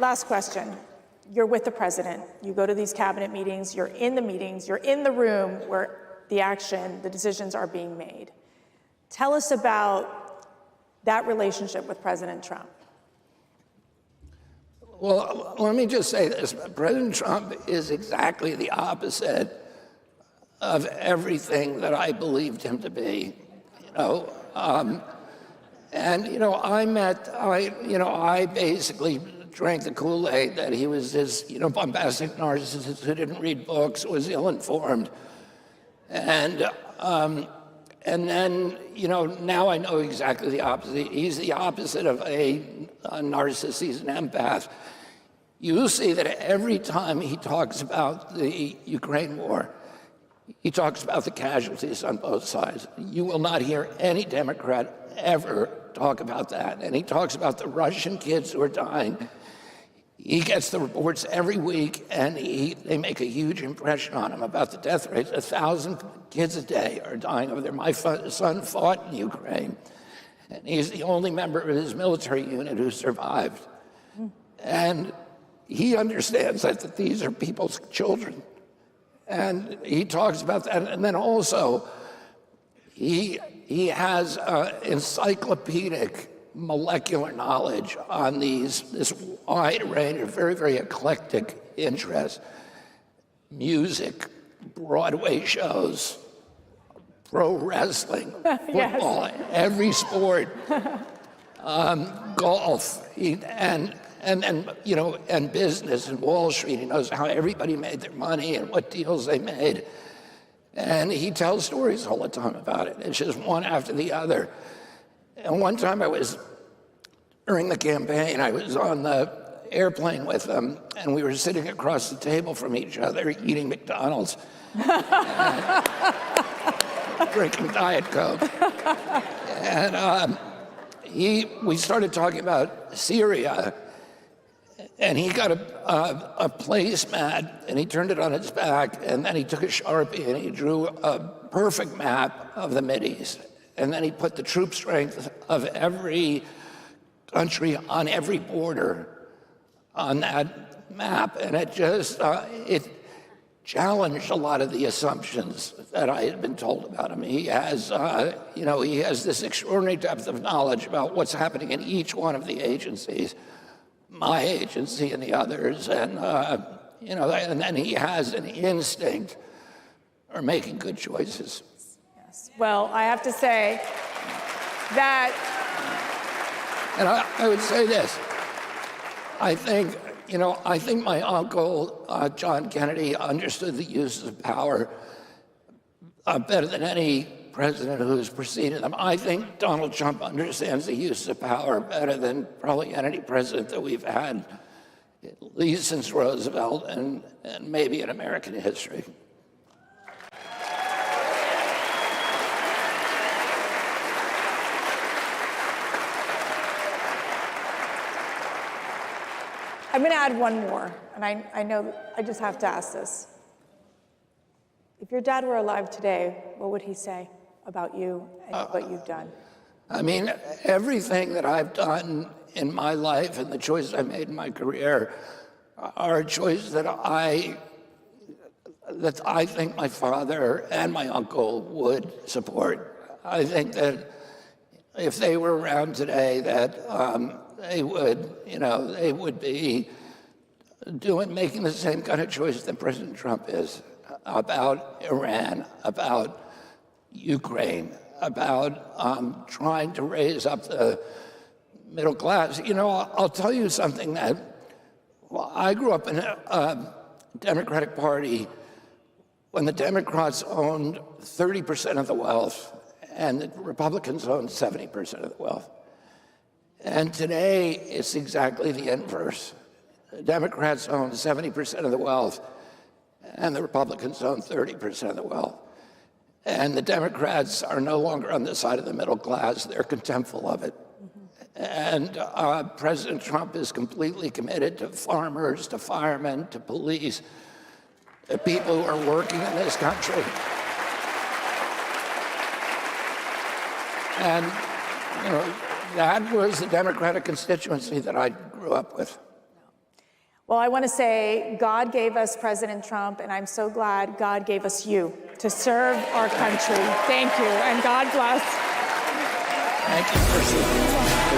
Last question. You're with the president. You go to these cabinet meetings. You're in the room where the decisions are being made. Tell us about that relationship with President Trump. Well, let me just say this. President Trump is exactly the opposite of everything that I believed him to be, I basically drank the Kool-Aid that he was this, bombastic narcissist who didn't read books, was ill-informed. And then, now I know exactly the opposite. He's the opposite of a narcissist. He's an empath. You'll see that every time he talks about the Ukraine war, he talks about the casualties on both sides. You will not hear any Democrat ever talk about that. And he talks about the Russian kids who are dying. He gets the reports every week, and they make a huge impression on him about the death rates. 1,000 kids a day are dying over there. My son fought in Ukraine, and he's the only member of his military unit who survived. And he understands that these are people's children. And he talks about that. And then also, he has encyclopedic molecular knowledge on this wide range of very, very eclectic interests. Music, Broadway shows, pro wrestling, football, every sport, golf, and business and Wall Street. He knows how everybody made their money and what deals they made. And he tells stories all the time about it. It's just one after the other. And one time during the campaign, I was on the airplane with him, and we were sitting across the table from each other eating McDonald's, drinking Diet Coke. And we started talking about Syria, and he got a placemat, and he turned it on its back, and then he took a Sharpie, and he drew a perfect map of the Mideast. And then he put the troop strength of every country on every border on that map. And it just, it challenged a lot of the assumptions that I had been told about him. He has, he has this extraordinary depth of knowledge about what's happening in each one of the agencies, my agency and the others. And, and then he has an instinct for making good choices. Well, I have to say that... And I would say this. I think my uncle, John Kennedy, understood the uses of power better than any president who's preceded him. I think Donald Trump understands the uses of power better than probably any president that we've had, at least since Roosevelt and maybe in American history. I'm going to add one more, and I know I just have to ask this. If your dad were alive today, what would he say about you and what you've done? I mean, everything that I've done in my life and the choices I made in my career are choices that I think my father and my uncle would support. I think that if they were around today, that they would be making the same kind of choice that President Trump is about Iran, about Ukraine, about trying to raise up the middle class. I'll tell you something that, I grew up in a Democratic Party when the Democrats owned 30% of the wealth and the Republicans owned 70% of the wealth. And today, it's exactly the inverse. The Democrats own 70% of the wealth, and the Republicans own 30% of the wealth. And the Democrats are no longer on the side of the middle class. They're contemptful of it. And President Trump is completely committed to farmers, to firemen, to police, to people who are working in this country. And, that was the Democratic constituency that I grew up with. Well, I want to say God gave us President Trump, and I'm so glad God gave us you to serve our country. Thank you, and God bless. Thank you, Chrissy.